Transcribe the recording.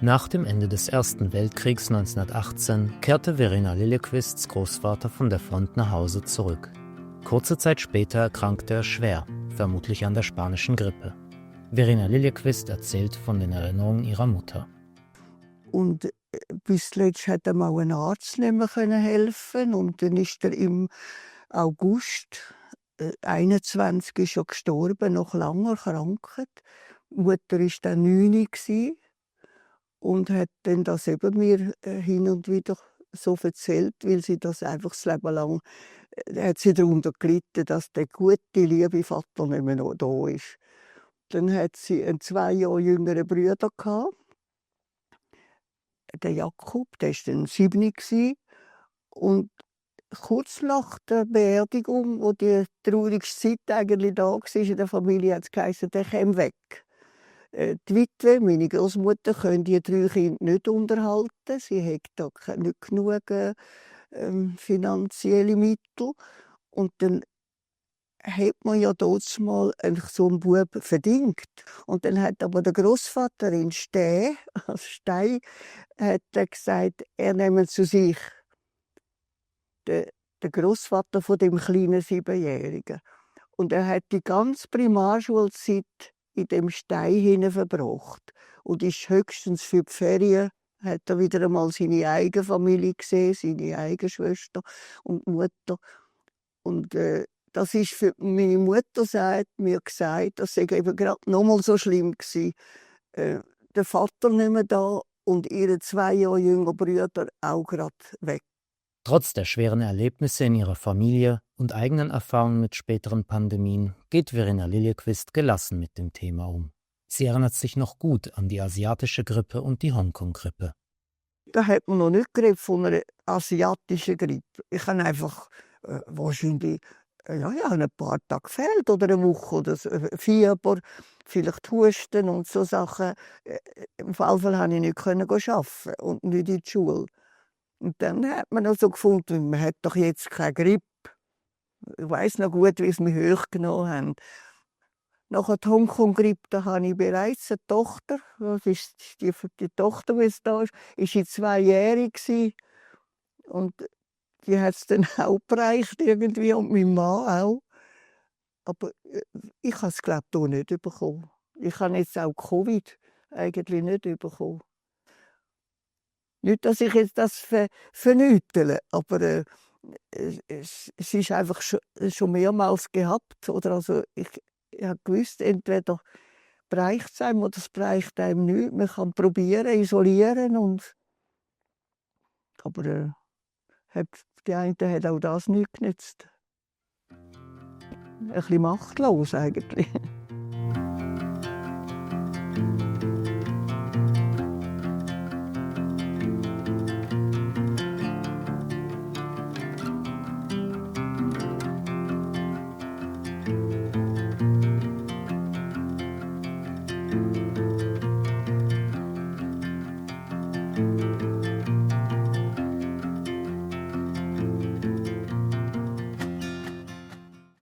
Nach dem Ende des Ersten Weltkriegs 1918 kehrte Verena Liljeqvists Großvater von der Front nach Hause zurück. Kurze Zeit später erkrankte er schwer, vermutlich an der spanischen Grippe. Verena Liljeqvist erzählt von den Erinnerungen ihrer Mutter. Und bis zuletzt hat ihm auch ein Arzt nicht mehr helfen. Und dann ist er im August 21 ist schon gestorben, nach langer Krankheit. Die Mutter war dann 9 und hat dann das eben mir hin und wieder so erzählt, weil sie das einfach das Leben lang hat sie darunter gelitten, dass der gute, liebe Vater nicht mehr noch da ist. Dann hat sie einen 2 Jahre jüngeren Bruder gehabt, der Jakob, der war dann 7 und kurz nach der Beerdigung, wo die traurigste Zeit eigentlich da war in der Familie, hat es geheißen, der käme weg. Die Witwe, meine Großmutter, können die 3 Kinder nicht unterhalten. Sie hat da nicht genug finanzielle Mittel. Und dann hat man ja dort mal so einen Bub verdient. Und dann hat aber der Großvater in Stein, als Stein, hat er gesagt, er nehme zu sich. Der Großvater von dem kleinen 7-Jährigen. Und er hat die ganze Primarschulzeit in dem Stein hinein verbracht. Und ist höchstens für die Ferien, hat er wieder einmal seine eigene Familie gesehen, seine eigene Schwester und Mutter. Und das ist für meine Mutter, sagt mir gesagt, das sei eben gerade noch mal so schlimm gewesen. Der Vater nicht mehr da und ihre 2 Jahre jüngere Brüder auch gerade weg. Trotz der schweren Erlebnisse in ihrer Familie und eigenen Erfahrungen mit späteren Pandemien geht Verena Liljeqvist gelassen mit dem Thema um. Sie erinnert sich noch gut an die asiatische Grippe und die Hongkong-Grippe. Da hat man noch nicht geredet von einer asiatischen Grippe. Ich habe einfach wahrscheinlich ich habe ein paar Tage gefehlt oder eine Woche oder so, Fieber, vielleicht Husten und so Sachen. Im Fall konnte ich nicht arbeiten und nicht in die Schule. Und dann hat man noch so gefunden, man hat doch jetzt keine Grippe. Ich weiss noch gut, wie sie mich hochgenommen haben. Nach der Hongkong-Grippe, da habe ich bereits eine Tochter. Das ist die Tochter, die jetzt da ist, war sie 2-jährig. Und die hat es dann auch bereicht irgendwie und mein Mann auch. Aber ich habe es, glaube ich, hier nicht bekommen. Ich habe jetzt auch Covid eigentlich nicht bekommen. Nicht, dass ich jetzt das vernütele, aber es ist einfach schon mehrmals gehabt. Oder also ich habe gewusst, entweder bereicht es einem oder es bereicht einem nicht. Man kann probieren, isolieren. Aber die eine hat auch das nicht genützt. Ein bisschen machtlos eigentlich.